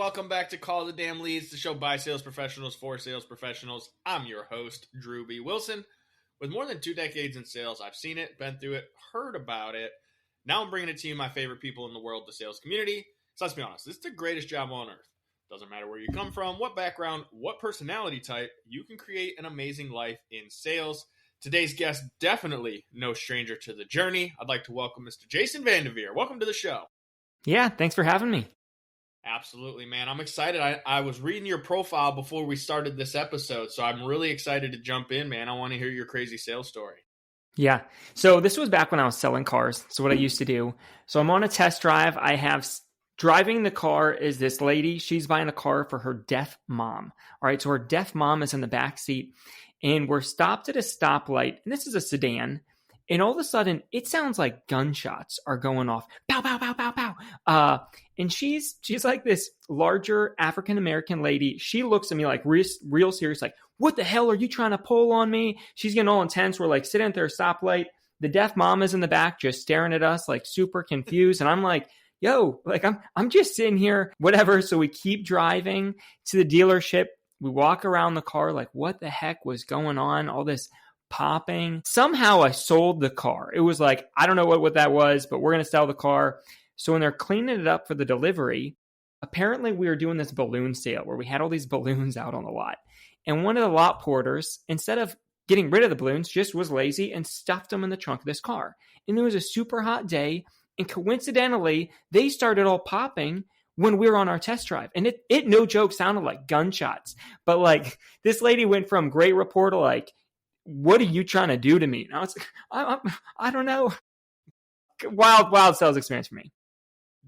welcome back to Call the Damn Leads, the show by sales professionals for sales professionals. I'm your host, Drewbie Wilson. With more than 2 decades in sales, I've seen it, been through it, heard about it. Now I'm bringing it to you, my favorite people in the world, the sales community. So let's be honest, this is the greatest job on earth. Doesn't matter where you come from, what background, what personality type, you can create an amazing life in sales. Today's guest, definitely no stranger to the journey. I'd like to welcome Mr. Jason VanDevere. Welcome to the show. Yeah, thanks for having me. Absolutely, man. I'm excited. I was reading your profile before we started this episode, so I'm really excited to jump in, man. I want to hear your crazy sales story. Yeah. So this was back when I was selling cars. So what I used to do. So I'm on a test drive. Driving the car is this lady. She's buying a car for her deaf mom. All right. So her deaf mom is in the back seat and we're stopped at a stoplight. And this is a sedan. And all of a sudden, it sounds like gunshots are going off. Pow, pow, pow, pow, pow. And she's like this larger African-American lady. She looks at me like real serious, like, what the hell are you trying to pull on me? She's getting all intense. We're like sitting at their stoplight. The deaf mom is in the back just staring at us like super confused. And I'm like, yo, like I'm just sitting here, whatever. So we keep driving to the dealership. We walk around the car like, what the heck was going on? All this popping. Somehow I sold the car. It was like, I don't know what that was, but we're going to sell the car. So when they're cleaning it up for the delivery, apparently we were doing this balloon sale where we had all these balloons out on the lot. And one of the lot porters, instead of getting rid of the balloons, just was lazy and stuffed them in the trunk of this car. And it was a super hot day. And coincidentally, they started all popping when we were on our test drive. And it no joke, sounded like gunshots. But like this lady went from great rapport to like, what are you trying to do to me? And I was like, I don't know. Wild sales experience for me.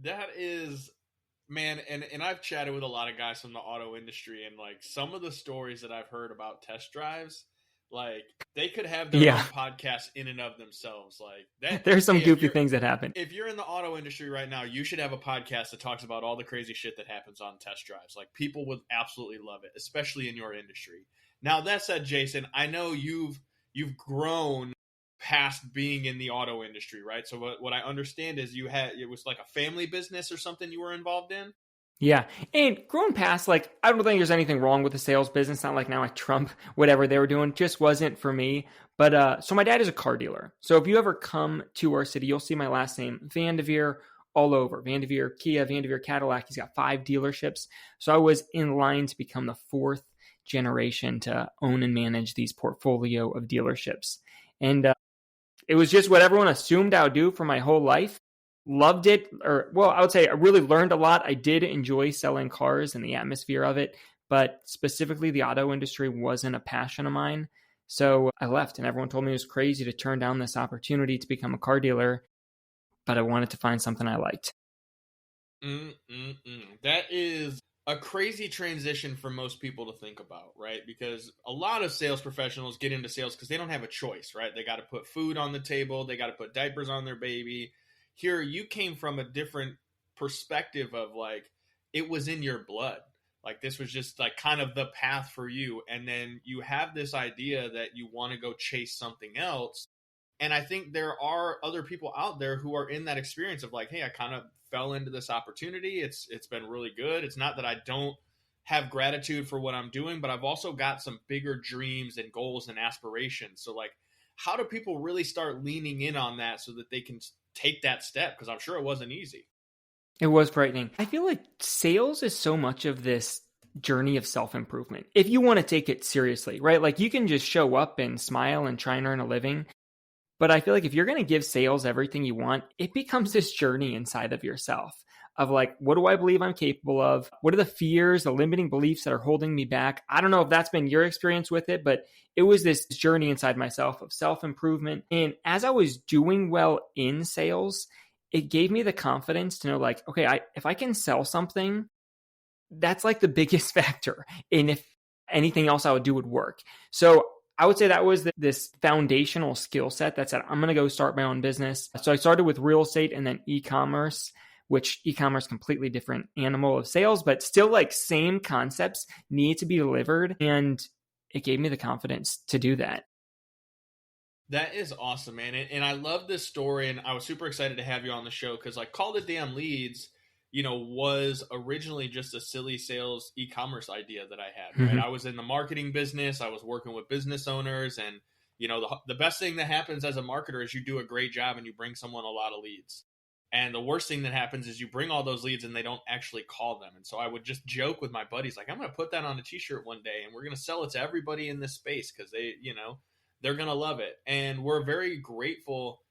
That is, man, and I've chatted with a lot of guys from the auto industry, and like some of the stories that I've heard about test drives, like they could have their own podcast in and of themselves. Like that, there's some goofy things that happen. If you're in the auto industry right now, you should have a podcast that talks about all the crazy shit that happens on test drives. Like people would absolutely love it, especially in your industry. Now, that said, Jason, I know you've grown past being in the auto industry, right? So what I understand is it was like a family business or something you were involved in? Yeah. And grown past, like, I don't think there's anything wrong with the sales business. Not like now I trump whatever they were doing. Just wasn't for me. But so my dad is a car dealer. So if you ever come to our city, you'll see my last name, VanDevere, all over. VanDevere Kia, VanDevere Cadillac. He's got 5 dealerships. So I was in line to become the 4th generation to own and manage these portfolio of dealerships. And it was just what everyone assumed I would do for my whole life. Loved it. I would say I really learned a lot. I did enjoy selling cars and the atmosphere of it, but specifically the auto industry wasn't a passion of mine. So I left and everyone told me it was crazy to turn down this opportunity to become a car dealer, but I wanted to find something I liked. That is a crazy transition for most people to think about, right? Because a lot of sales professionals get into sales because they don't have a choice, right? They got to put food on the table. They got to put diapers on their baby. Here, you came from a different perspective of like, it was in your blood. Like this was just like kind of the path for you. And then you have this idea that you want to go chase something else. And I think there are other people out there who are in that experience of like, hey, I kind of fell into this opportunity. It's been really good. It's not that I don't have gratitude for what I'm doing, but I've also got some bigger dreams and goals and aspirations. So like, how do people really start leaning in on that so that they can take that step? Because I'm sure it wasn't easy. It was frightening. I feel like sales is so much of this journey of self-improvement. If you want to take it seriously, right? Like you can just show up and smile and try and earn a living. But I feel like if you're going to give sales everything you want, it becomes this journey inside of yourself of like, what do I believe I'm capable of? What are the fears, the limiting beliefs that are holding me back? I don't know if that's been your experience with it, but it was this journey inside myself of self-improvement. And as I was doing well in sales, it gave me the confidence to know like, okay, if I can sell something, that's like the biggest factor. And if anything else I would do would work. So I would say that was this foundational skill set that said, I'm going to go start my own business. So I started with real estate and then e-commerce, which e-commerce completely different animal of sales, but still like same concepts need to be delivered. And it gave me the confidence to do that. That is awesome, man. And I love this story. And I was super excited to have you on the show because like Call the Damn Leads was originally just a silly sales e-commerce idea that I had, right? Mhm. I was in the marketing business. I was working with business owners, and the best thing that happens as a marketer is you do a great job and you bring someone a lot of leads. And the worst thing that happens is you bring all those leads and they don't actually call them. And so I would just joke with my buddies, like, I'm going to put that on a t-shirt one day and we're going to sell it to everybody in this space because they're going to love it. And we're very grateful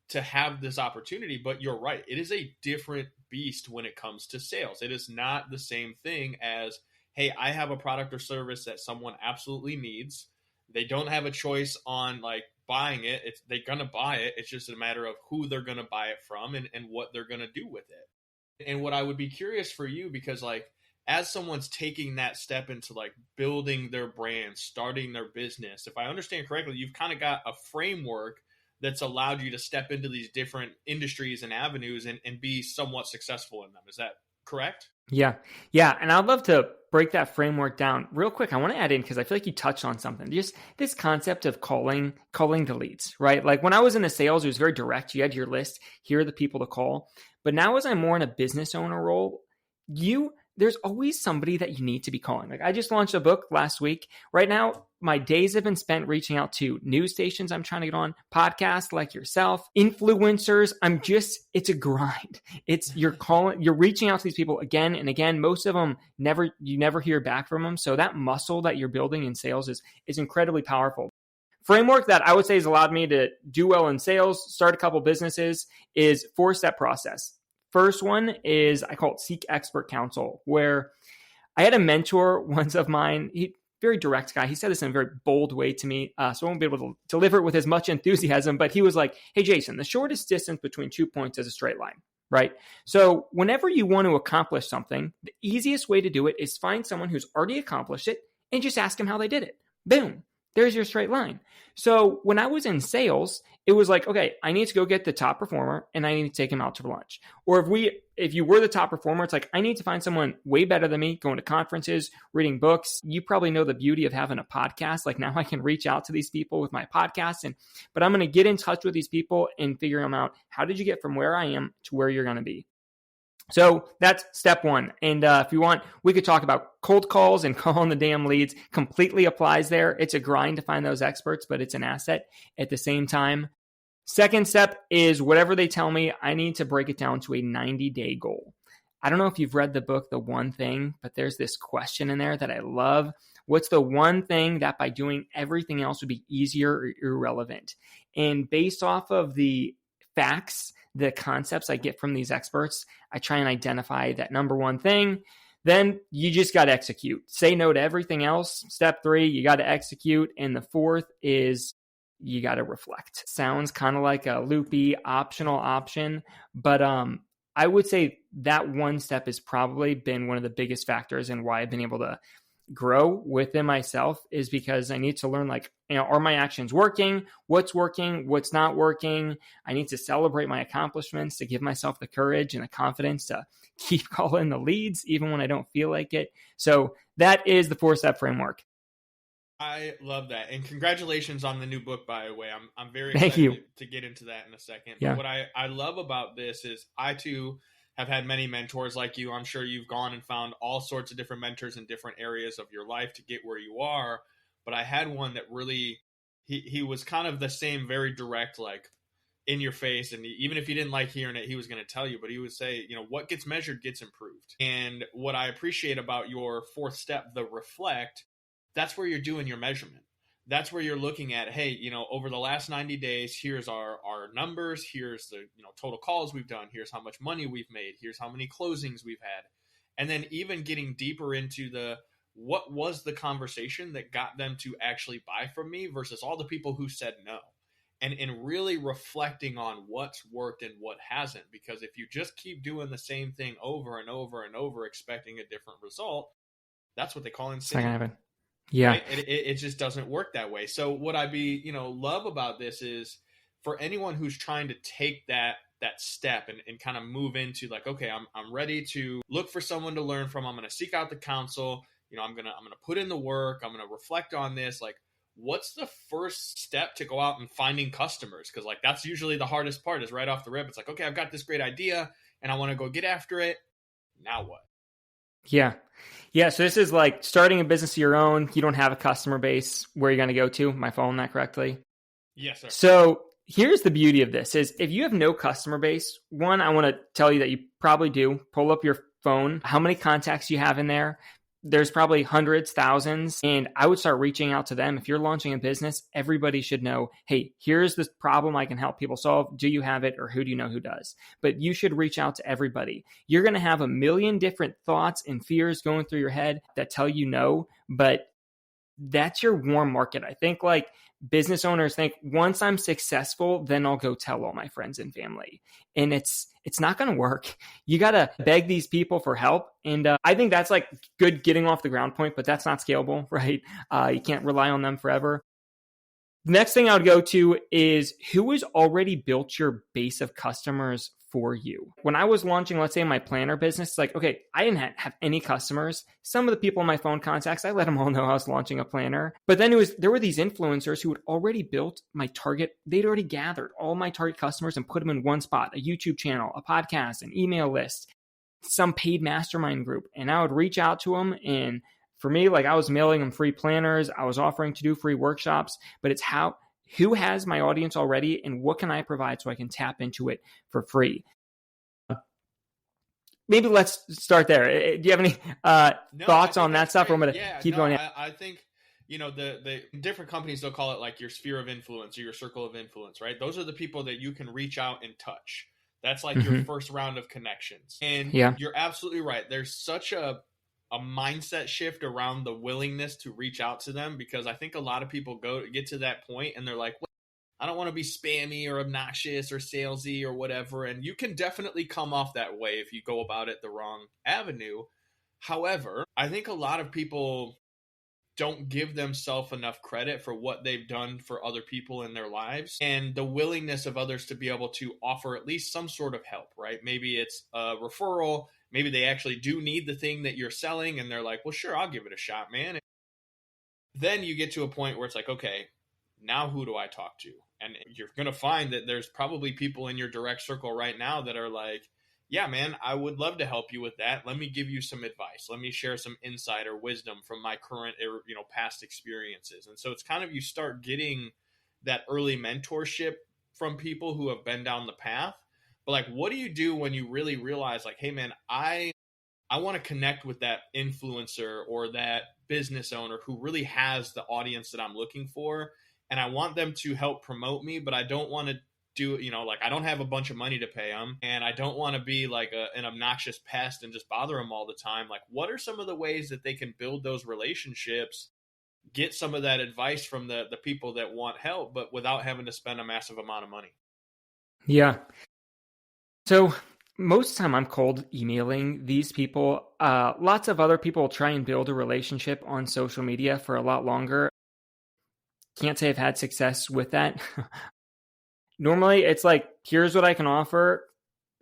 to have this opportunity. But you're right. It is a different beast when it comes to sales. It is not the same thing as, hey, I have a product or service that someone absolutely needs. They don't have a choice on like buying it. They're going to buy it. It's just a matter of who they're going to buy it from and what they're going to do with it. And what I would be curious for you, because like as someone's taking that step into like building their brand, starting their business, if I understand correctly, you've kind of got a framework that's allowed you to step into these different industries and avenues and be somewhat successful in them. Is that correct? Yeah. Yeah. And I'd love to break that framework down real quick. I want to add in, because I feel like you touched on something, just this concept of calling the leads, right? Like when I was in the sales, it was very direct. You had your list. Here are the people to call. But now as I'm more in a business owner role, there's always somebody that you need to be calling. Like I just launched a book last week. Right now, my days have been spent reaching out to news stations I'm trying to get on, podcasts like yourself, influencers. It's a grind. You're reaching out to these people again and again. Most of them you never hear back from them. So that muscle that you're building in sales is incredibly powerful. Framework that I would say has allowed me to do well in sales, start a couple businesses, is 4-step process. First one is, I call it seek expert counsel, where I had a mentor once of mine. Very direct guy. He said this in a very bold way to me, so I won't be able to deliver it with as much enthusiasm, but he was like, hey, Jason, the shortest distance between 2 points is a straight line, right? So whenever you want to accomplish something, the easiest way to do it is find someone who's already accomplished it and just ask them how they did it. Boom. There's your straight line. So when I was in sales, it was like, okay, I need to go get the top performer and I need to take him out to lunch. Or if you were the top performer, it's like, I need to find someone way better than me, going to conferences, reading books. You probably know the beauty of having a podcast. Like now I can reach out to these people with my podcast, but I'm going to get in touch with these people and figure them out. How did you get from where I am to where you're going to be? So that's step one. And if you want, we could talk about cold calls and calling the damn leads. Completely applies there. It's a grind to find those experts, but it's an asset at the same time. Second step is whatever they tell me, I need to break it down to a 90-day goal. I don't know if you've read the book, The One Thing, but there's this question in there that I love. What's the one thing that by doing everything else would be easier or irrelevant? And based off of the facts, the concepts I get from these experts, I try and identify that number one thing. Then you just got to execute. Say no to everything else. Step 3, you got to execute. And the 4th is you got to reflect. Sounds kind of like a loopy optional option, but I would say that one step has probably been one of the biggest factors in why I've been able to grow within myself, is because I need to learn, like, are my actions working? What's not working? I need to celebrate my accomplishments to give myself the courage and the confidence to keep calling the leads, even when I don't feel like it. So that is the 4-step framework. I love that. And congratulations on the new book, by the way. I'm very Thank you. excited to get into that in a second. Yeah. But what I love about this is I too have had many mentors like you. I'm sure you've gone and found all sorts of different mentors in different areas of your life to get where you are. But I had one that really, he was kind of the same, very direct, like in your face. And even if you didn't like hearing it, he was going to tell you, but he would say, what gets measured gets improved. And what I appreciate about your 4th step, the reflect, that's where you're doing your measurement. That's where you're looking at, hey, over the last 90 days, here's our numbers. Here's the, total calls we've done. Here's how much money we've made. Here's how many closings we've had. And then even getting deeper into what was the conversation that got them to actually buy from me versus all the people who said no. And really reflecting on what's worked and what hasn't. Because if you just keep doing the same thing over and over and over, expecting a different result, that's what they call insanity. Yeah. Right? It just doesn't work that way. So what I love about this is for anyone who's trying to take that step and kind of move into like, okay, I'm ready to look for someone to learn from. I'm going to seek out the counsel. I'm going to put in the work. I'm going to reflect on this. Like, what's the first step to go out and finding customers? Because like, that's usually the hardest part, is right off the rip. It's like, okay, I've got this great idea and I want to go get after it. Now what? Yeah. Yeah. So this is like starting a business of your own. You don't have a customer base. Where are you going to go to? Am I following that correctly? Yes, sir. So here's the beauty of this is if you have no customer base, one, I want to tell you that you probably do. Pull up your phone, how many contacts you have in there. There's probably hundreds, thousands, and I would start reaching out to them. If you're launching a business, everybody should know, hey, here's this problem I can help people solve. Do you have it, or who do you know who does? But you should reach out to everybody. You're going to have a million different thoughts and fears going through your head that tell you no, but that's your warm market. I think like business owners think once I'm successful, then I'll go tell all my friends and family. And it's not going to work. You got to beg these people for help. And I think that's like good getting off the ground point, but that's not scalable, right? You can't rely on them forever. The next thing I would go to is who has already built your base of customers for you. When I was launching, let's say my planner business, it's like, okay, I didn't have any customers. Some of the people in my phone contacts, I let them all know I was launching a planner. But then there were these influencers who had already built my target. They'd already gathered all my target customers and put them in one spot, a YouTube channel, a podcast, an email list, some paid mastermind group. And I would reach out to them, and for me, like I was mailing them free planners. I was offering to do free workshops, but it's who has my audience already and what can I provide so I can tap into it for free? Maybe let's start there. Do you have any thoughts on that stuff? Or I'm going to keep going. I think, the different companies, they'll call it like your sphere of influence or your circle of influence, right? Those are the people that you can reach out and touch. That's like your first round of connections. And you're absolutely right. There's such a mindset shift around the willingness to reach out to them, because I think a lot of people get to that point and they're like, well, I don't want to be spammy or obnoxious or salesy or whatever. And you can definitely come off that way if you go about it the wrong avenue. However, I think a lot of people don't give themselves enough credit for what they've done for other people in their lives and the willingness of others to be able to offer at least some sort of help, right? Maybe it's a referral. Maybe they actually do need the thing that you're selling and they're like, well, sure, I'll give it a shot, man. Then you get to a point where it's like, okay, now who do I talk to? And you're going to find that there's probably people in your direct circle right now that are like, yeah, man, I would love to help you with that. Let me give you some advice. Let me share some insight or wisdom from my current, past experiences. And so it's kind of, you start getting that early mentorship from people who have been down the path. But like, what do you do when you really realize like, hey man, I want to connect with that influencer or that business owner who really has the audience that I'm looking for. And I want them to help promote me, but I don't want to do, I don't have a bunch of money to pay them, and I don't want to be like an obnoxious pest and just bother them all the time. Like, what are some of the ways that they can build those relationships, get some of that advice from the people that want help, but without having to spend a massive amount of money? Yeah. So most of the time I'm cold emailing these people. Lots of other people try and build a relationship on social media for a lot longer. Can't say I've had success with that. Normally, it's like, here's what I can offer,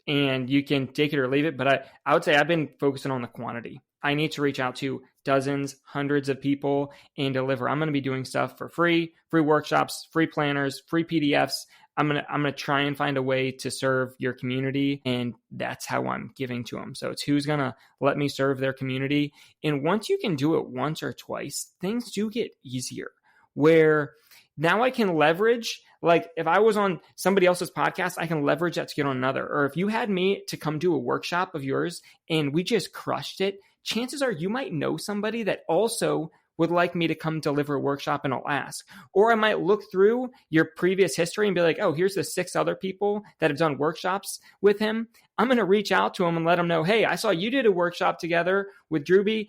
and you can take it or leave it. But I would say I've been focusing on the quantity. I need to reach out to dozens, hundreds of people and deliver. I'm going to be doing stuff for free workshops, free planners, free PDFs. I'm going to try and find a way to serve your community, and that's how I'm giving to them. So it's who's going to let me serve their community. And once you can do it once or twice, things do get easier, where now I can leverage, like if I was on somebody else's podcast, I can leverage that to get on another. Or if you had me to come do a workshop of yours and we just crushed it, chances are you might know somebody that also would like me to come deliver a workshop, and I'll ask. Or I might look through your previous history and be like, oh, here's the 6 other people that have done workshops with him. I'm going to reach out to him and let him know, hey, I saw you did a workshop together with Drewbie.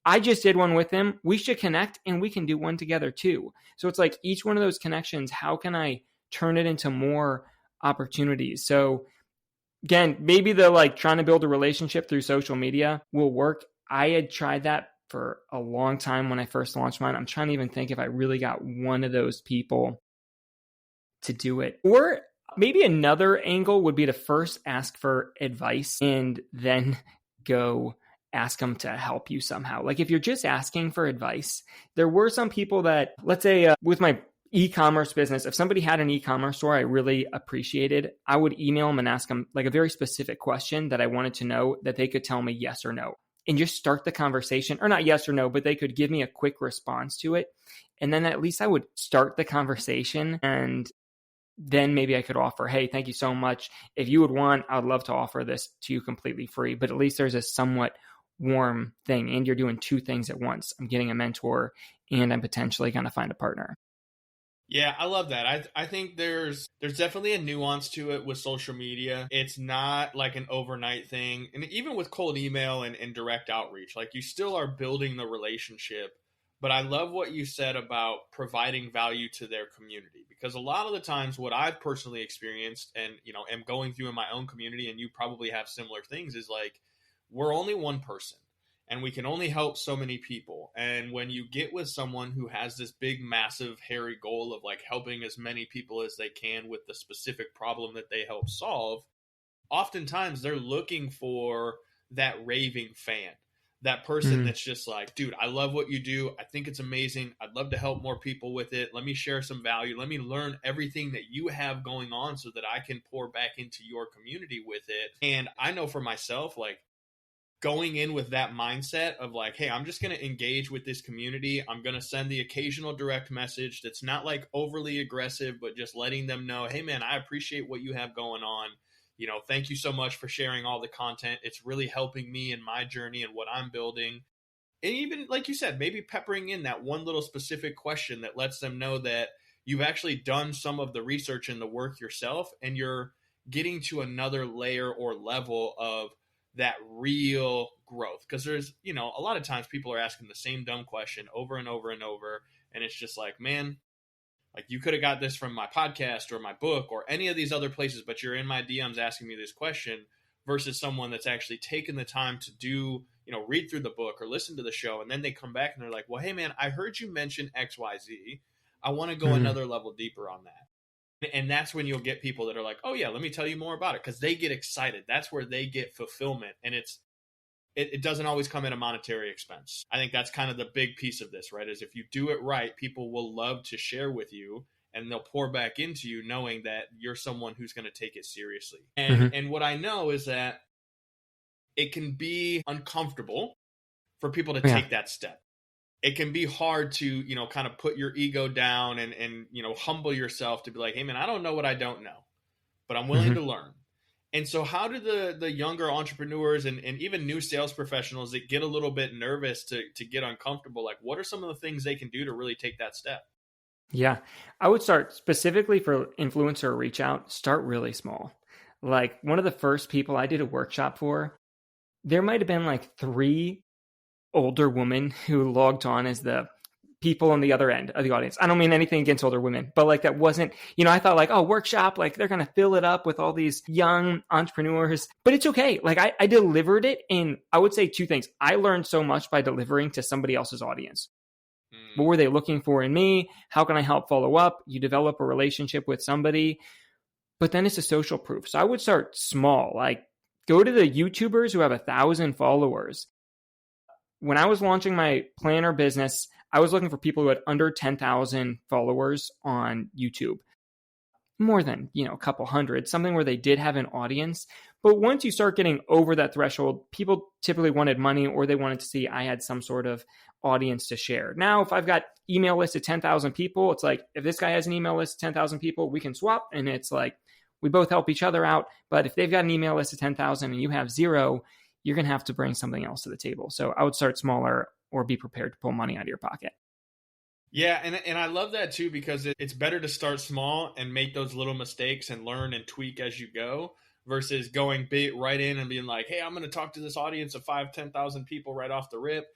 I just did one with him. We should connect and we can do one together too. So it's like each one of those connections, how can I turn it into more opportunities? So again, maybe the like trying to build a relationship through social media will work. I had tried that for a long time when I first launched mine. I'm trying to even think if I really got one of those people to do it. Or maybe another angle would be to first ask for advice and then go ask them to help you somehow. Like if you're just asking for advice, there were some people that, let's say with my e-commerce business, if somebody had an e-commerce store I really appreciated, I would email them and ask them like a very specific question that I wanted to know that they could tell me yes or no, and just start the conversation, or not yes or no, but they could give me a quick response to it. And then at least I would start the conversation, and then maybe I could offer, hey, thank you so much. If you would want, I would love to offer this to you completely free. But at least there's a somewhat warm thing, and you're doing two things at once. I'm getting a mentor, and I'm potentially going to find a partner. Yeah, I love that. I think there's definitely a nuance to it with social media. It's not like an overnight thing. And even with cold email and direct outreach, like you still are building the relationship. But I love what you said about providing value to their community, because a lot of the times what I've personally experienced and, am going through in my own community, and you probably have similar things, is like, we're only one person and we can only help so many people. And when you get with someone who has this big, massive, hairy goal of like helping as many people as they can with the specific problem that they help solve, oftentimes they're looking for that raving fan. That person that's just like, dude, I love what you do. I think it's amazing. I'd love to help more people with it. Let me share some value. Let me learn everything that you have going on so that I can pour back into your community with it. And I know for myself, like going in with that mindset of like, hey, I'm just going to engage with this community. I'm going to send the occasional direct message that's not like overly aggressive, but just letting them know, hey, man, I appreciate what you have going on. Thank you so much for sharing all the content. It's really helping me in my journey and what I'm building. And even like you said, maybe peppering in that one little specific question that lets them know that you've actually done some of the research and the work yourself, and you're getting to another layer or level of that real growth. Because there's, a lot of times people are asking the same dumb question over and over and over. And it's just like, man, like you could have got this from my podcast or my book or any of these other places, but you're in my DMs asking me this question, versus someone that's actually taken the time to do, read through the book or listen to the show. And then they come back and they're like, well, hey man, I heard you mention XYZ. I want to go another level deeper on that. And that's when you'll get people that are like, oh yeah, let me tell you more about it. Cause they get excited. That's where they get fulfillment. And it doesn't always come at a monetary expense. I think that's kind of the big piece of this, right? Is if you do it right, people will love to share with you, and they'll pour back into you knowing that you're someone who's going to take it seriously. And what I know is that it can be uncomfortable for people to take that step. It can be hard to, kind of put your ego down and humble yourself to be like, hey man, I don't know what I don't know, but I'm willing to learn. And so how do the younger entrepreneurs and even new sales professionals that get a little bit nervous to get uncomfortable, like what are some of the things they can do to really take that step? Yeah, I would start specifically for influencer reach out, start really small. Like one of the first people I did a workshop for, there might have been like 3 older women who logged on as the people on the other end of the audience. I don't mean anything against older women, but like that wasn't, I thought like, oh, workshop, like they're going to fill it up with all these young entrepreneurs, but it's okay. Like I delivered it. And I would say 2 things. I learned so much by delivering to somebody else's audience. What were they looking for in me? How can I help follow up? You develop a relationship with somebody, but then it's a social proof. So I would start small, like go to the YouTubers who have 1,000 followers. When I was launching my planner business, I was looking for people who had under 10,000 followers on YouTube. More than, a couple hundred, something where they did have an audience. But once you start getting over that threshold, people typically wanted money, or they wanted to see I had some sort of audience to share. Now, if I've got email list of 10,000 people, it's like, if this guy has an email list of 10,000 people, we can swap. And it's like, we both help each other out. But if they've got an email list of 10,000 and you have 0, you're going to have to bring something else to the table. So I would start smaller, or be prepared to pull money out of your pocket. Yeah, and I love that too, because it's better to start small and make those little mistakes and learn and tweak as you go, versus going big right in and being like, hey, I'm going to talk to this audience of 5,000-10,000 people right off the rip,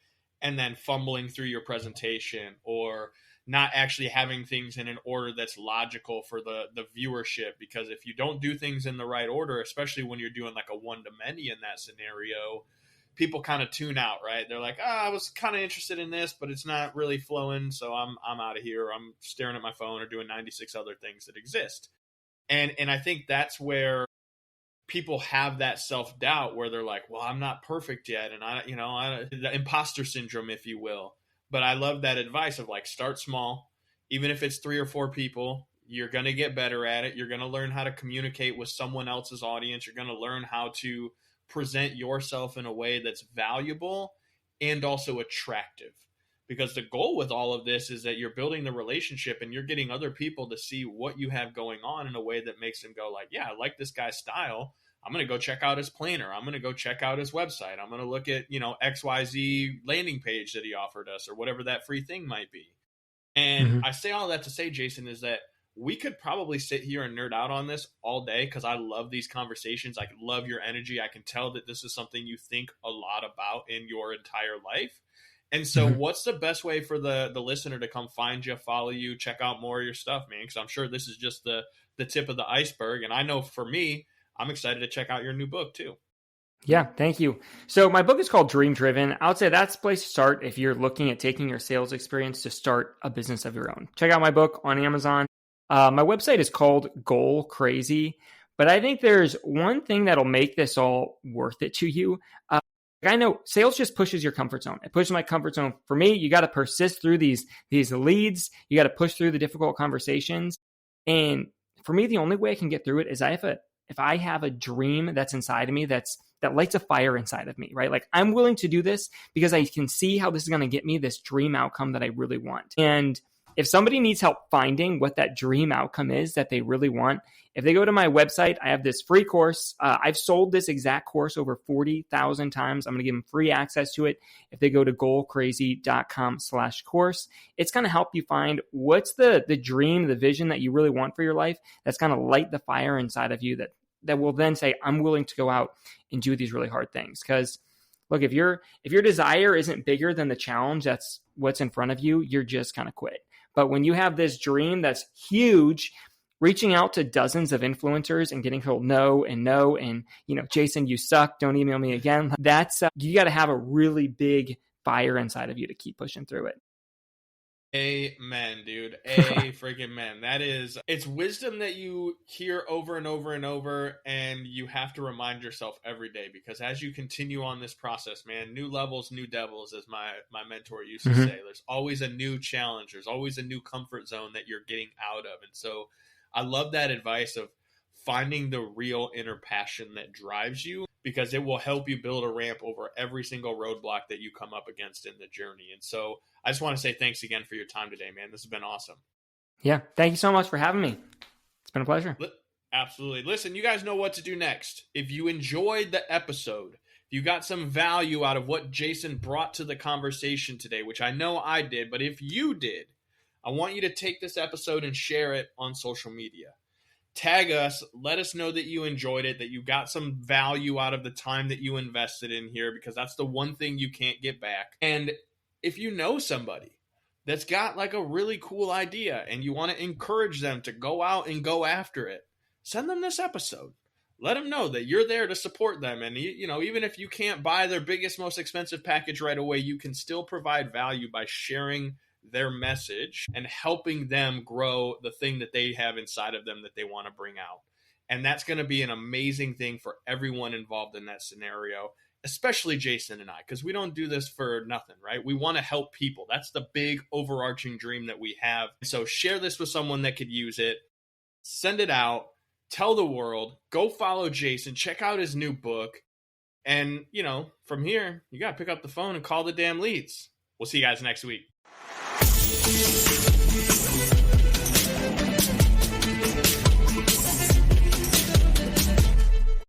and then fumbling through your presentation, or not actually having things in an order that's logical for the viewership. Because if you don't do things in the right order, especially when you're doing like a one-to-many in that scenario, people kind of tune out, right? They're like, I was kind of interested in this, but it's not really flowing, so I'm out of here. I'm staring at my phone or doing 96 other things that exist. And I think that's where people have that self-doubt, where they're like, well, I'm not perfect yet. And the imposter syndrome, if you will. But I love that advice of like, start small, even if it's 3 or 4 people, you're going to get better at it. You're going to learn how to communicate with someone else's audience. You're going to learn how to present yourself in a way that's valuable and also attractive. Because the goal with all of this is that you're building the relationship and you're getting other people to see what you have going on in a way that makes them go like, yeah, I like this guy's style. I'm going to go check out his planner. I'm going to go check out his website. I'm going to look at, XYZ landing page that he offered us or whatever that free thing might be. And I say all that to say, Jason, is that we could probably sit here and nerd out on this all day because I love these conversations. I love your energy. I can tell that this is something you think a lot about in your entire life. And so what's the best way for the listener to come find you, follow you, check out more of your stuff, man? Because I'm sure this is just the tip of the iceberg. And I know for me, I'm excited to check out your new book too. Yeah, thank you. So my book is called Dream Driven. I would say that's the place to start if you're looking at taking your sales experience to start a business of your own. Check out my book on Amazon. My website is called Goal Crazy, but I think there's one thing that'll make this all worth it to you. I know sales just pushes your comfort zone. It pushes my comfort zone. For me, you got to persist through these leads. You got to push through the difficult conversations. And for me, the only way I can get through it is if I have a dream that's inside of me that lights a fire inside of me, right? Like I'm willing to do this because I can see how this is going to get me this dream outcome that I really want. And if somebody needs help finding what that dream outcome is that they really want, if they go to my website, I have this free course. I've sold this exact course over 40,000 times. I'm going to give them free access to it. If they go to goalcrazy.com/course, it's going to help you find what's the dream, the vision that you really want for your life. That's going to light the fire inside of you that will then say, I'm willing to go out and do these really hard things. Because look, if your desire isn't bigger than the challenge that's what's in front of you, you're just going to quit. But when you have this dream that's huge, reaching out to dozens of influencers and getting told no, and Jason, you suck, don't email me again. That's you got to have a really big fire inside of you to keep pushing through it. Amen, dude. Freaking man. It's wisdom that you hear over and over and over, and you have to remind yourself every day, because as you continue on this process, man, new levels, new devils, as my mentor used to say. There's always a new challenge. There's always a new comfort zone that you're getting out of. And so I love that advice of finding the real inner passion that drives you, because it will help you build a ramp over every single roadblock that you come up against in the journey. And so I just want to say thanks again for your time today, man. This has been awesome. Yeah. Thank you so much for having me. It's been a pleasure. Absolutely. Listen, you guys know what to do next. If you enjoyed the episode, if you got some value out of what Jason brought to the conversation today, which I know I did, but if you did, I want you to take this episode and share it on social media. Tag us, let us know that you enjoyed it, that you got some value out of the time that you invested in here, because that's the one thing you can't get back. And if you know somebody that's got like a really cool idea and you want to encourage them to go out and go after it, send them this episode. Let them know that you're there to support them. And, even if you can't buy their biggest, most expensive package right away, you can still provide value by sharing their message and helping them grow the thing that they have inside of them that they want to bring out. And that's going to be an amazing thing for everyone involved in that scenario, especially Jason and I, because we don't do this for nothing, right? We want to help people. That's the big overarching dream that we have. So share this with someone that could use it. Send it out. Tell the world. Go follow Jason. Check out his new book. And, from here, you got to pick up the phone and call the damn leads. We'll see you guys next week.